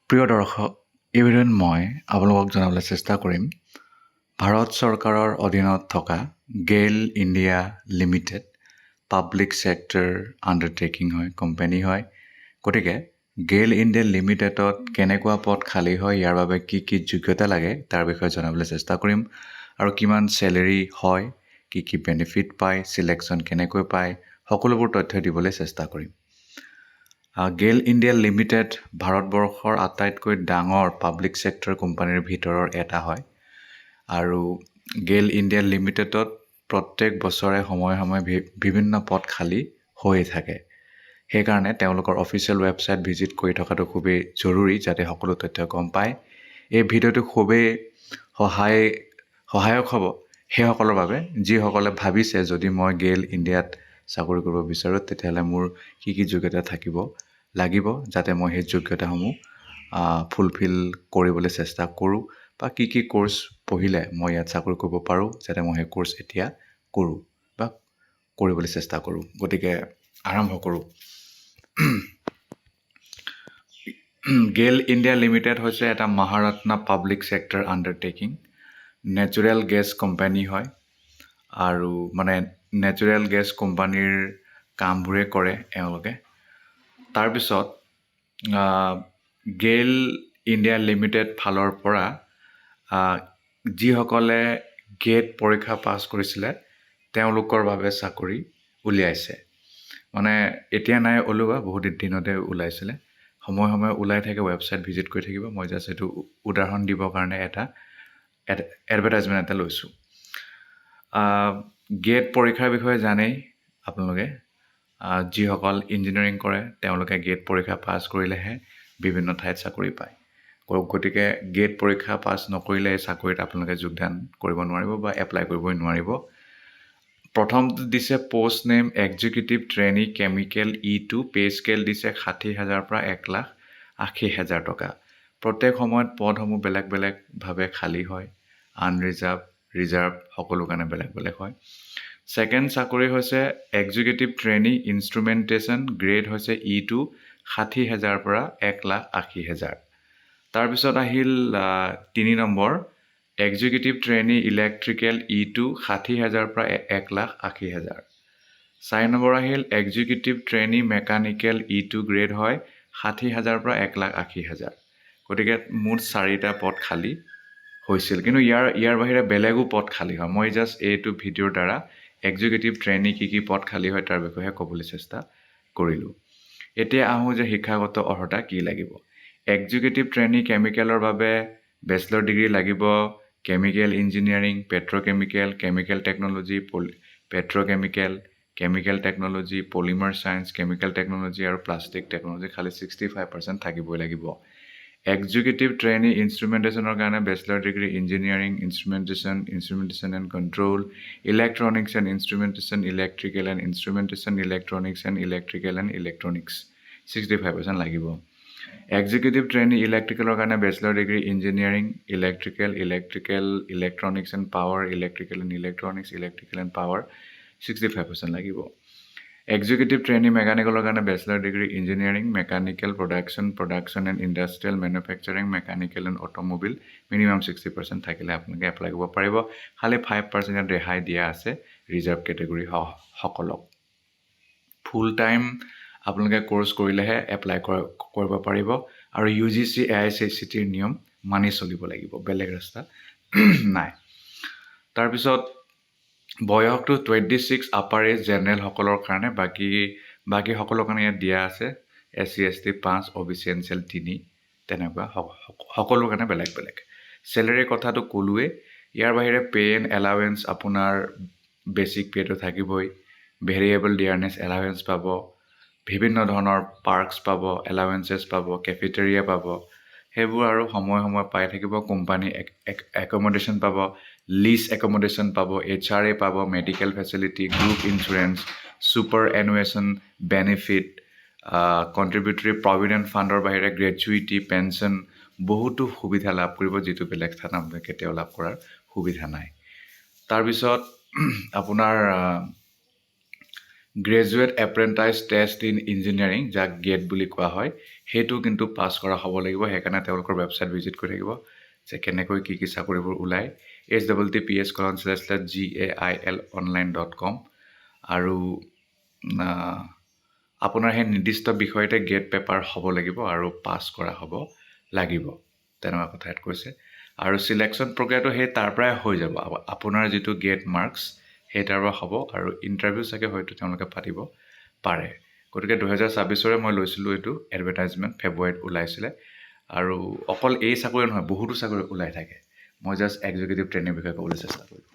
প্ৰিয় দৰ্শক, এই ভিডিঅ'ত মই আপোনালোকক জনাবলৈ চেষ্টা কৰিম ভাৰত চৰকাৰৰ অধীনত থকা GAIL India limited public sector undertaking হয়, কোম্পানী হয়। গতিকে গেইল ইণ্ডিয়া লিমিটেডত কেনেকুৱা পদ খালী হয়, ইয়াৰ বাবে কি কি যোগ্যতা লাগে তাৰ বিষয়ে জনাবলৈ চেষ্টা কৰিম। আৰু কিমান চেলেৰি হয়, কি বেনিফিট পায়, চিলেকশ্যন কেনেকৈ পায়, সকলোবোৰ তথ্য দিবলৈ চেষ্টা কৰিম। গেইল ইণ্ডিয়া লিমিটেড ভাৰতবৰ্ষৰ আটাইতকৈ ডাঙৰ পাব্লিক ছেক্টৰ কোম্পানীৰ ভিতৰৰ এটা হয়। আৰু গেইল ইণ্ডিয়া লিমিটেডত প্ৰত্যেক বছৰে সময়ে সময়ে বিভিন্ন পদ খালী হৈয়ে থাকে। সেইকাৰণে তেওঁলোকৰ অফিচিয়েল ৱেবছাইট ভিজিট কৰি থকাটো খুবেই জৰুৰী, যাতে সকলো তথ্য গম পায়। এই ভিডিঅ'টো খুবেই সহায়ক হ'ব সেইসকলৰ বাবে যিসকলে ভাবিছে যদি মই গেইল ইণ্ডিয়াত চাকৰি কৰিব বিচাৰোঁ তেতিয়াহ'লে মোৰ কি যোগ্যতা থাকিব লাগিব, যাতে মই সেই যোগ্যতাসমূহ ফুলফিল কৰিবলৈ চেষ্টা কৰোঁ, বা কি কোৰ্চ পঢ়িলে মই ইয়াত চাকৰি কৰিব পাৰোঁ, যাতে মই সেই কোৰ্চ এতিয়া কৰোঁ বা কৰিবলৈ চেষ্টা কৰোঁ। গতিকে আৰম্ভ কৰোঁ। গেইল ইণ্ডিয়া লিমিটেড হৈছে এটা Maharatna public sector undertaking. Natural gas company হয়, আৰু নেচাৰেল গেছ কোম্পানীৰ কামবোৰে কৰে এওঁলোকে। তাৰপিছত গেইল ইণ্ডিয়া লিমিটেড ফালৰ পৰা যিসকলে গেট পৰীক্ষা পাছ কৰিছিলে তেওঁলোকৰ বাবে চাকৰি উলিয়াইছে। এতিয়া নাই ওলোৱা, বহুত দিনতে ওলাইছিলে। সময়ে সময়ে ওলাই থাকে, ৱেবছাইট ভিজিট কৰি থাকিব। মই জাষ্ট এইটো উদাহৰণ দিবৰ কাৰণে এটা এডভাৰটাইজমেণ্ট এটা লৈছোঁ। গেট পৰীক্ষাৰ বিষয়ে জানেই আপোনালোকে। যিসকল ইঞ্জিনিয়াৰিং কৰে তেওঁলোকে গেট পৰীক্ষা পাছ কৰিলেহে বিভিন্ন ঠাইত চাকৰি পায়। গতিকে গেট পৰীক্ষা পাছ নকৰিলে এই চাকৰিত আপোনালোকে যোগদান কৰিব নোৱাৰিব বা এপ্লাই কৰিবই নোৱাৰিব। প্ৰথমটো দিছে post name executive trainee chemical E2, pay scale দিছে 60,000 পৰা 1,80,000 টকা। প্ৰত্যেক সময়ত পদসমূহ বেলেগ বেলেগভাৱে খালী হয়। আনৰিজাৰ্ভ, ৰিজাৰ্ভ সকলো কাৰণে বেলেগ বেলেগ হয়। ছেকেণ্ড চাকৰি হৈছে এক্সিকিউটিভ ট্ৰেইনী ইনষ্ট্ৰুমেণ্টেশ্যন, গ্ৰেড হৈছে E2, 60,000 পৰা 1,80,000। তাৰপিছত আহিল 3 number executive trainee electrical E2, 60,000 পৰা 1,80,000। 4 নম্বৰ আহিল executive trainee mechanical E2, grade হয় 60,000 পৰা 1,80,000। গতিকে মুঠ 4টা পদ খালী হৈছিল, কিন্তু ইয়াৰ বাহিৰে বেলেগো পদ খালী হয়। মই জাষ্ট এইটো ভিডিঅ'ৰ দ্বাৰা এক্সিকিউটিভ ট্ৰেইনী কি পদ খালী হয় তাৰ বিষয়ে ক'বলৈ চেষ্টা কৰিলোঁ। এতিয়া আহোঁ যে শিক্ষাগত অৰ্হতা কি লাগিব। এক্সিকিউটিভ ট্ৰেইনী কেমিকেলৰ বাবে বেচেলৰ ডিগ্ৰী লাগিব। Chemical engineering, petrochemical, chemical technology, chemical technology, polymer science, chemical technology আৰু প্লাষ্টিক টেকন'লজি খালী 65% থাকিবই লাগিব। এক্সিকিউটিভ ট্ৰেইনী ইনষ্ট্ৰুমেণ্টেশ্যনৰ কাৰণে bachelor degree engineering, instrumentation and control, electronics and instrumentation, electrical and instrumentation, electronics and electronics 65% লাগিব। Executive trainee ইলেক্ট্ৰিকেলৰ কাৰণে bachelor degree engineering, electronics and power, electrical and power 65% লাগিব। এক্সিকিউটিভ ট্ৰেইনী মেকানিকেলৰ কাৰণে bachelor degree engineering, mechanical production and industrial manufacturing, mechanical and automobile minimum 60% থাকিলে আপোনালোকে apply কৰিব পাৰিব। খালি 5% ৰেহাই দিয়া আছে ৰিজাৰ্ভ কেটেগৰী সকলক। ফুল টাইম আপোনালোকে কোৰ্চ কৰিলেহে এপ্লাই কৰিব পাৰিব, আৰু UGC AICTEৰ নিয়ম মানি চলিব লাগিব, বেলেগ ৰাস্তা নাই। তাৰপিছত বয়সটো 26 আপাৰ এজ জেনেৰেলসকলৰ কাৰণে, বাকী সকলৰ কাৰণে ইয়াত দিয়া আছে SC ST 5, OBC NCL 3, তেনেকুৱা সকলোৰ কাৰণে বেলেগ বেলেগ। চেলেৰীৰ কথাটো ক'লোৱেই। ইয়াৰ বাহিৰে পে এণ্ড এলাৱেঞ্চ আপোনাৰ বেছিক পে'টো থাকিবই। ভেৰিয়েবল ডিয়াৰনেছ এলাৱেঞ্চ পাব, বিভিন্ন ধৰণৰ পাৰ্কছ পাব, এলাৱেঞ্চেছ পাব, কেফেটেৰিয়া পাব, সেইবোৰ আৰু সময়ে সময়ে পাই থাকিব। কোম্পানী একমডেশ্যন পাব, লিজ একমডেশ্যন পাব, HRA পাব, medical facility, group insurance, superannuation benefit, contributory provident ফাণ্ডৰ বাহিৰে গ্ৰেচুইটি, পেঞ্চন, বহুতো সুবিধা লাভ কৰিব, যিটো বেলেগ স্থান আপোনালোকে কেতিয়াও লাভ কৰাৰ সুবিধা নাই। তাৰপিছত আপোনাৰ গ্ৰেজুৱেট এপ্ৰেণ্টাইজ টেষ্ট ইন ইঞ্জিনিয়াৰিং, যাক গেট বুলি কোৱা হয়, সেইটো কিন্তু পাছ কৰা হ'ব লাগিব। সেইকাৰণে তেওঁলোকৰ ৱেবছাইট ভিজিট কৰি থাকিব যে কেনেকৈ কি কি চাকৰিবোৰ ওলায় https://gailonline.com আৰু আপোনাৰ সেই নিৰ্দিষ্ট বিষয়তে গেট পেপাৰ হ'ব লাগিব আৰু পাছ কৰা হ'ব লাগিব তেনেকুৱা কথা ইয়াত কৈছে। আৰু চিলেকশ্যন প্ৰক্ৰিয়াটো সেই তাৰ পৰাই হৈ যাব। আপোনাৰ যিটো গেট মাৰ্কছ সেই তাৰ পৰা হ'ব আৰু ইণ্টাৰভিউ চাগে হয়তো তেওঁলোকে পাতিব পাৰে। গতিকে 2026ৰে মই লৈছিলোঁ এইটো এডভাৰটাইজমেণ্ট ফেব্ৰুৱাৰীত ওলাইছিলে। আৰু অকল এই চাকৰি নহয়, বহুতো চাকৰি ওলাই থাকে। মই জাষ্ট এক্সিকিউটিভ ট্ৰেইনিৰ বিষয়ে ক'বলৈ চেষ্টা কৰিলোঁ।